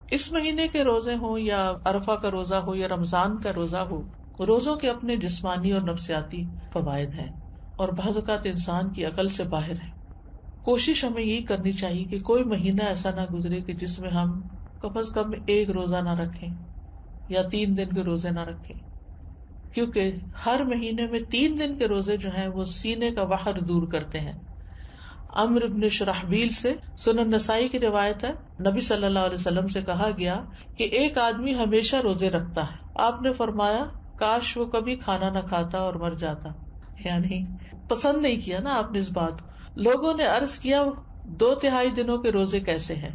اس مہینے کے روزے ہوں یا عرفہ کا روزہ ہو یا رمضان کا روزہ ہو، روزوں کے اپنے جسمانی اور نفسیاتی فوائد ہیں اور بعض اوقات انسان کی عقل سے باہر ہے. کوشش ہمیں یہی کرنی چاہیے کہ کوئی مہینہ ایسا نہ گزرے کہ جس میں ہم کم از کم ایک روزہ نہ رکھیں یا 3 دن کے روزے نہ رکھیں، کیونکہ ہر مہینے میں 3 دن کے روزے جو ہیں وہ سینے کا وحر دور کرتے ہیں. عمرو بن شرحبیل سے سنن نسائی کی روایت ہے، نبی صلی اللہ علیہ وسلم سے کہا گیا کہ ایک آدمی ہمیشہ روزے رکھتا ہے. آپ نے فرمایا کاش وہ کبھی کھانا نہ کھاتا اور مر جاتا. یعنی پسند نہیں کیا نا آپ نے اس بات کو. لوگوں نے عرض کیا 2/3 دنوں کے روزے کیسے ہیں؟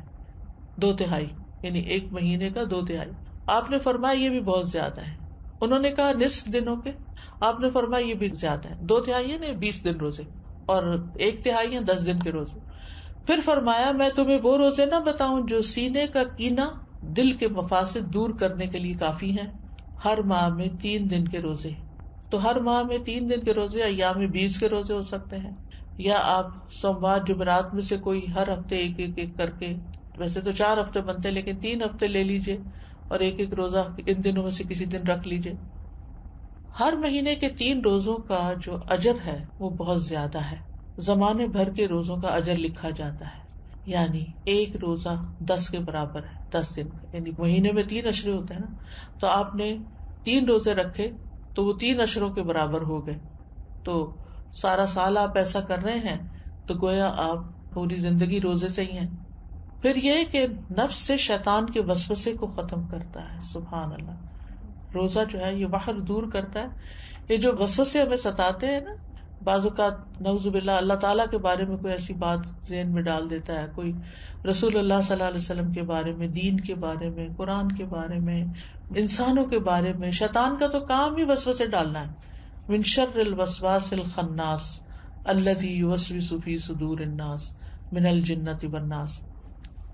2/3 یعنی ایک مہینے کا 2/3. آپ نے فرمایا یہ بھی بہت زیادہ ہے. انہوں نے کہا نصف دنوں کے. آپ نے فرمایا یہ بھی زیادہ ہے. 2/3 نے 20 دن روزے اور 1/3 ہیں 10 دن کے روزے. پھر فرمایا میں تمہیں وہ روزے نہ بتاؤں جو سینے کا کینہ دل کے مفاسد دور کرنے کے لیے کافی ہیں. ہر ماہ میں 3 دن کے روزے، تو ہر ماہ میں 3 دن کے روزے ایام 20 کے روزے ہو سکتے ہیں، یا آپ سوموار جمعرات میں سے کوئی ہر ہفتے ایک کر کے، ویسے تو 4 ہفتے بنتے ہیں لیکن 3 ہفتے لے لیجئے اور ایک روزہ ان دنوں میں سے کسی دن رکھ لیجئے. ہر مہینے کے 3 روزوں کا جو اجر ہے وہ بہت زیادہ ہے. زمانے بھر کے روزوں کا اجر لکھا جاتا ہے، یعنی ایک روزہ 10 کے برابر ہے. 10 دن کا یعنی مہینے میں 3 عشرے ہوتے ہیں نا، تو آپ نے 3 روزے رکھے تو وہ 3 عشروں کے برابر ہو گئے. تو سارا سال آپ ایسا کر رہے ہیں تو گویا آپ پوری زندگی روزے سے ہی ہیں. پھر یہ کہ نفس سے شیطان کے وسوسے کو ختم کرتا ہے. سبحان اللہ. روزہ جو ہے یہ باہر دور کرتا ہے. یہ جو وسوسے ہمیں ستاتے ہیں نا، بعض اوقات نعوذ باللہ اللہ تعالیٰ کے بارے میں کوئی ایسی بات ذہن میں ڈال دیتا ہے، کوئی رسول اللہ صلی اللہ علیہ وسلم کے بارے میں، دین کے بارے میں، قرآن کے بارے میں، انسانوں کے بارے میں. شیطان کا تو کام ہی وسوسے ڈالنا ہے. من شر الوسواس الخناس الذی یوسوس فی صدور الناس من الجنۃ والناس.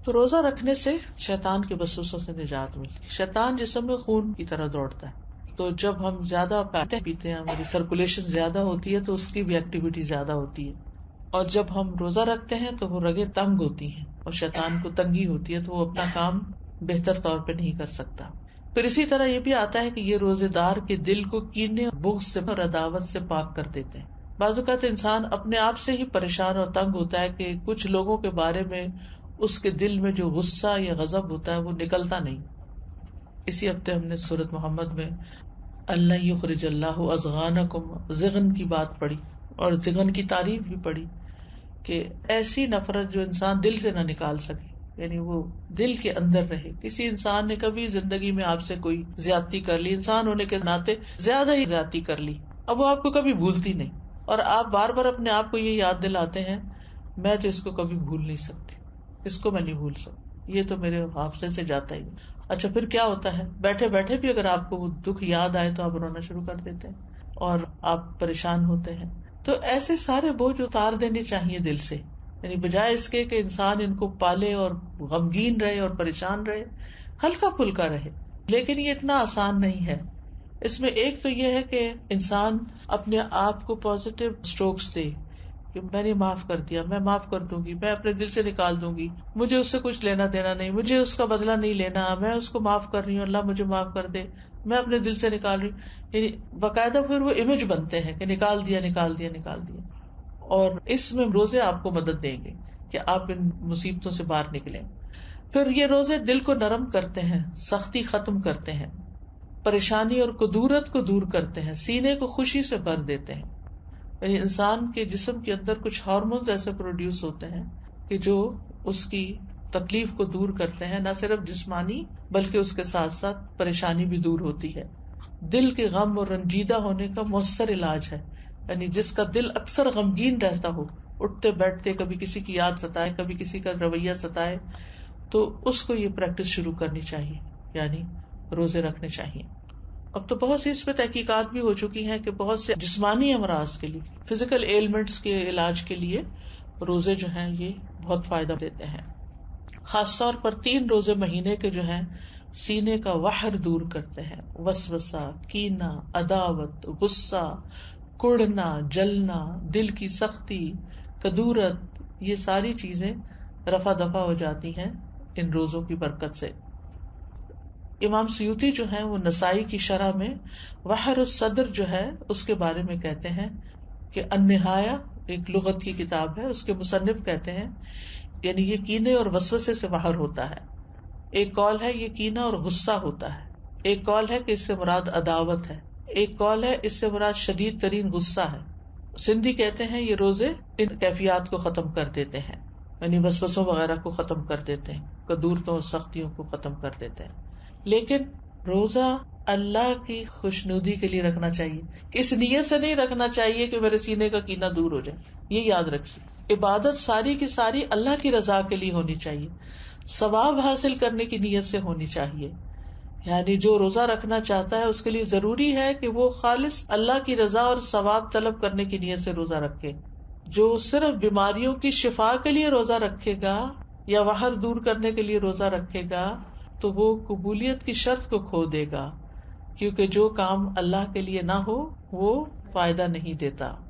تو روزہ رکھنے سے شیطان کے وسوسوں سے نجات ملتی ہے. شیطان جسم میں خون کی طرح دوڑتا ہے، تو جب ہم زیادہ کھاتے پیتے ہیں، ہماری سرکولیشن زیادہ ہوتی ہے تو اس کی بھی ایکٹیویٹی زیادہ ہوتی ہے. اور جب ہم روزہ رکھتے ہیں تو وہ رگیں تنگ ہوتی ہیں اور شیطان کو تنگی ہوتی ہے تو وہ اپنا کام بہتر طور پہ نہیں کر سکتا. پھر اسی طرح یہ بھی آتا ہے کہ یہ روزے دار کے دل کو کینے، بغض سے اور عداوت سے پاک کر دیتے ہیں. بعض اوقات انسان اپنے آپ سے ہی پریشان اور تنگ ہوتا ہے کہ کچھ لوگوں کے بارے میں اس کے دل میں جو غصہ یا غضب ہوتا ہے وہ نکلتا نہیں. اسی ہفتے ہم نے سورۃ محمد میں اللہ یخرج اللہ اضغانکم، ضغن کی بات پڑھی اور ضغن کی تعریف بھی پڑھی کہ ایسی نفرت جو انسان دل سے نہ نکال سکے، یعنی وہ دل کے اندر رہے. کسی انسان نے کبھی زندگی میں آپ سے کوئی زیادتی کر لی، انسان ہونے کے ناطے زیادہ ہی زیادتی کر لی، اب وہ آپ کو کبھی بھولتی نہیں اور آپ بار بار اپنے آپ کو یہ یاد دلاتے ہیں میں تو اس کو کبھی بھول نہیں سکتی، اس کو میں نہیں بھول سکتی، یہ تو میرے حافظے سے جاتا ہی. اچھا پھر کیا ہوتا ہے، بیٹھے بیٹھے بھی اگر آپ کو وہ دکھ یاد آئے تو آپ رونا شروع کر دیتے ہیں اور آپ پریشان ہوتے ہیں. تو ایسے سارے بوجھ اتار دینے چاہیے دل سے، یعنی بجائے اس کے کہ انسان ان کو پالے اور غمگین رہے اور پریشان رہے، ہلکا پھلکا رہے. لیکن یہ اتنا آسان نہیں ہے. اس میں ایک تو یہ ہے کہ انسان اپنے آپ کو پازیٹیو اسٹروکس دے کہ میں نے معاف کر دیا، میں معاف کر دوں گی، میں اپنے دل سے نکال دوں گی، مجھے اس سے کچھ لینا دینا نہیں، مجھے اس کا بدلہ نہیں لینا، میں اس کو معاف کر رہی ہوں، اللہ مجھے معاف کر دے، میں اپنے دل سے نکال رہی ہوں. یعنی باقاعدہ پھر وہ امیج بنتے ہیں کہ نکال دیا نکال دیا نکال دیا. اور اس میں روزے آپ کو مدد دیں گے کہ آپ ان مصیبتوں سے باہر نکلیں. پھر یہ روزے دل کو نرم کرتے ہیں، سختی ختم کرتے ہیں، پریشانی اور کدورت کو دور کرتے ہیں، سینے کو خوشی سے بھر دیتے ہیں. یعنی انسان کے جسم کے اندر کچھ ہارمونز ایسے پروڈیوس ہوتے ہیں کہ جو اس کی تکلیف کو دور کرتے ہیں، نہ صرف جسمانی بلکہ اس کے ساتھ ساتھ پریشانی بھی دور ہوتی ہے. دل کے غم اور رنجیدہ ہونے کا مؤثر علاج ہے. یعنی جس کا دل اکثر غمگین رہتا ہو، اٹھتے بیٹھتے کبھی کسی کی یاد ستائے، کبھی کسی کا رویہ ستائے، تو اس کو یہ پریکٹس شروع کرنی چاہیے، یعنی روزے رکھنے چاہیے. اب تو بہت سی اس پہ تحقیقات بھی ہو چکی ہیں کہ بہت سے جسمانی امراض کے لیے، فزیکل ایلمنٹس کے علاج کے لیے روزے جو ہیں یہ بہت فائدہ دیتے ہیں. خاص طور پر 3 روزے مہینے کے جو ہیں سینے کا وحر دور کرتے ہیں. وسوسہ، کینہ، عداوت، غصہ، کڑنا، جلنا، دل کی سختی، کدورت، یہ ساری چیزیں رفع دفع ہو جاتی ہیں ان روزوں کی برکت سے. امام سیوطی جو ہے وہ نسائی کی شرح میں بحر الصدر جو ہے اس کے بارے میں کہتے ہیں کہ النہایہ ایک لغت کی کتاب ہے، اس کے مصنف کہتے ہیں یعنی یہ کینے اور وسوسے سے باہر ہوتا ہے. ایک قول ہے یہ کینہ اور غصہ ہوتا ہے، ایک قول ہے کہ اس سے مراد عداوت ہے، ایک قول ہے اس سے مراد شدید ترین غصہ ہے. سندھی کہتے ہیں یہ روزے ان کیفیات کو ختم کر دیتے ہیں، یعنی وسوسوں وغیرہ کو ختم کر دیتے ہیں، قدورتوں اور سختیوں کو ختم کر دیتے ہیں. لیکن روزہ اللہ کی خوشنودی کے لیے رکھنا چاہیے، اس نیت سے نہیں رکھنا چاہیے کہ میرے سینے کا کینہ دور ہو جائے. یہ یاد رکھیے، عبادت ساری کی ساری اللہ کی رضا کے لیے ہونی چاہیے، ثواب حاصل کرنے کی نیت سے ہونی چاہیے. یعنی جو روزہ رکھنا چاہتا ہے اس کے لیے ضروری ہے کہ وہ خالص اللہ کی رضا اور ثواب طلب کرنے کی نیت سے روزہ رکھے. جو صرف بیماریوں کی شفا کے لیے روزہ رکھے گا یا وحر دور کرنے کے لیے روزہ رکھے گا تو وہ قبولیت کی شرط کو کھو دے گا، کیونکہ جو کام اللہ کے لیے نہ ہو وہ فائدہ نہیں دیتا.